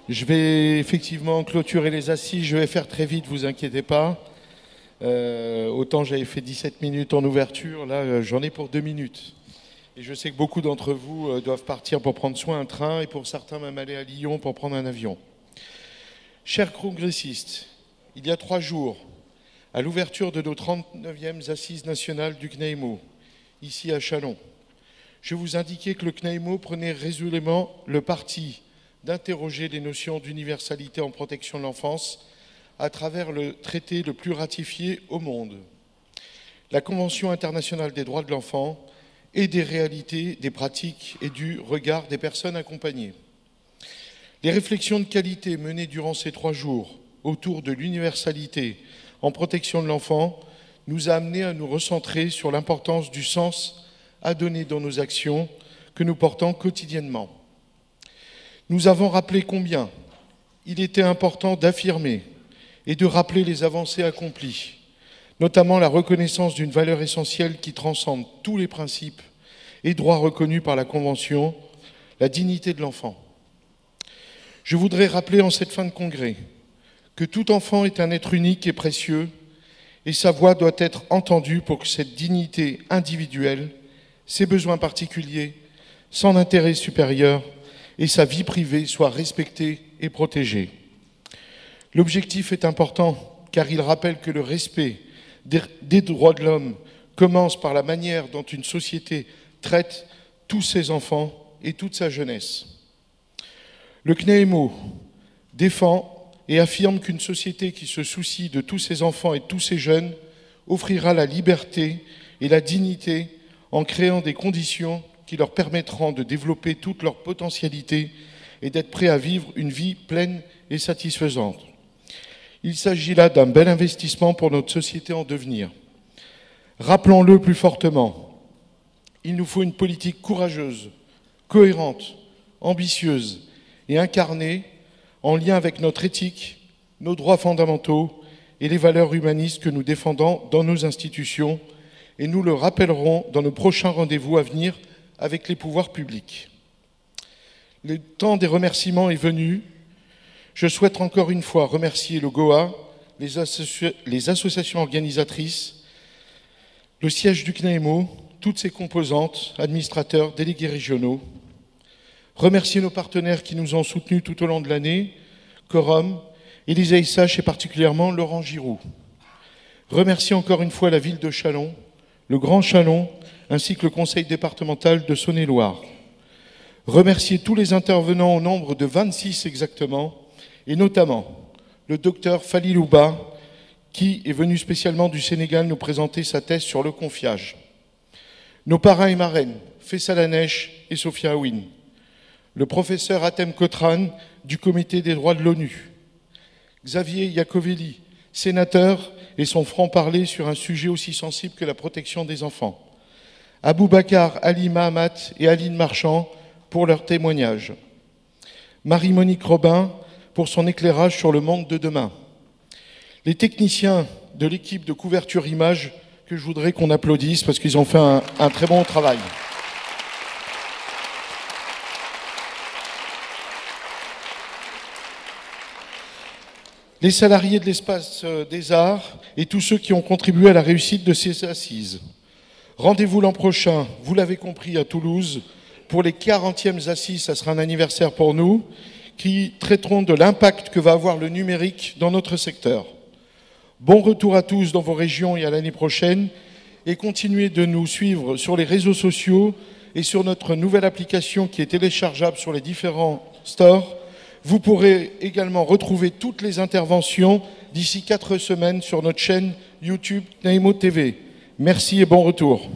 Je vais effectivement clôturer les assises. Je vais faire très vite, vous inquiétez pas. Autant j'avais fait 17 minutes en ouverture, là j'en ai pour 2 minutes. Et je sais que beaucoup d'entre vous doivent partir pour prendre soin un train et pour certains même aller à Lyon pour prendre un avion. Chers congressistes, il y a 3 jours, à l'ouverture de nos 39e assises nationales du CNAIMO, ici à Châlons, je vous indiquais que le CNAIMO prenait résolument le parti d'interroger les notions d'universalité en protection de l'enfance à travers le traité le plus ratifié au monde, la Convention internationale des droits de l'enfant et des réalités, des pratiques et du regard des personnes accompagnées. Les réflexions de qualité menées durant ces 3 jours autour de l'universalité en protection de l'enfant nous a amenés à nous recentrer sur l'importance du sens à donner dans nos actions que nous portons quotidiennement. Nous avons rappelé combien il était important d'affirmer et de rappeler les avancées accomplies, notamment la reconnaissance d'une valeur essentielle qui transcende tous les principes et droits reconnus par la Convention, la dignité de l'enfant. Je voudrais rappeler en cette fin de congrès que tout enfant est un être unique et précieux et sa voix doit être entendue pour que cette dignité individuelle, ses besoins particuliers, son intérêt supérieur et sa vie privée soient respectés et protégés. L'objectif est important car il rappelle que le respect des droits de l'homme commence par la manière dont une société traite tous ses enfants et toute sa jeunesse. Le CNAIMO défend et affirme qu'une société qui se soucie de tous ses enfants et de tous ses jeunes offrira la liberté et la dignité en créant des conditions qui leur permettront de développer toute leur potentialité et d'être prêts à vivre une vie pleine et satisfaisante. Il s'agit là d'un bel investissement pour notre société en devenir. Rappelons-le plus fortement, il nous faut une politique courageuse, cohérente, ambitieuse et incarnée en lien avec notre éthique, nos droits fondamentaux et les valeurs humanistes que nous défendons dans nos institutions, et nous le rappellerons dans nos prochains rendez-vous à venir avec les pouvoirs publics. Le temps des remerciements est venu. Je souhaite encore une fois remercier le GOA, les associations organisatrices, le siège du CNAIMO, toutes ses composantes, administrateurs, délégués régionaux. Remercier nos partenaires qui nous ont soutenus tout au long de l'année, Corum, Élisa Issach et particulièrement Laurent Giroux. Remercier encore une fois la ville de Châlons, le Grand Châlons, ainsi que le conseil départemental de Saône-et-Loire. Remercier tous les intervenants au nombre de 26 exactement, et notamment le docteur Falilouba, qui est venu spécialement du Sénégal nous présenter sa thèse sur le confiage. Nos parrains et marraines, Faisal Haneche et Sophia Aouine. Le professeur Hatem Kotran du Comité des droits de l'ONU. Xavier Iacovelli, sénateur, et son franc-parler sur un sujet aussi sensible que la protection des enfants. Aboubacar Ali Mahamat et Aline Marchand pour leur témoignage. Marie-Monique Robin pour son éclairage sur le monde de demain. Les techniciens de l'équipe de couverture image que je voudrais qu'on applaudisse parce qu'ils ont fait un très bon travail. Les salariés de l'Espace des Arts et tous ceux qui ont contribué à la réussite de ces assises. Rendez-vous l'an prochain, vous l'avez compris, à Toulouse, pour les 40e assises, ça sera un anniversaire pour nous, qui traiteront de l'impact que va avoir le numérique dans notre secteur. Bon retour à tous dans vos régions et à l'année prochaine, et continuez de nous suivre sur les réseaux sociaux et sur notre nouvelle application qui est téléchargeable sur les différents stores. Vous pourrez également retrouver toutes les interventions d'ici 4 semaines sur notre chaîne YouTube CNAIMO TV. Merci et bon retour.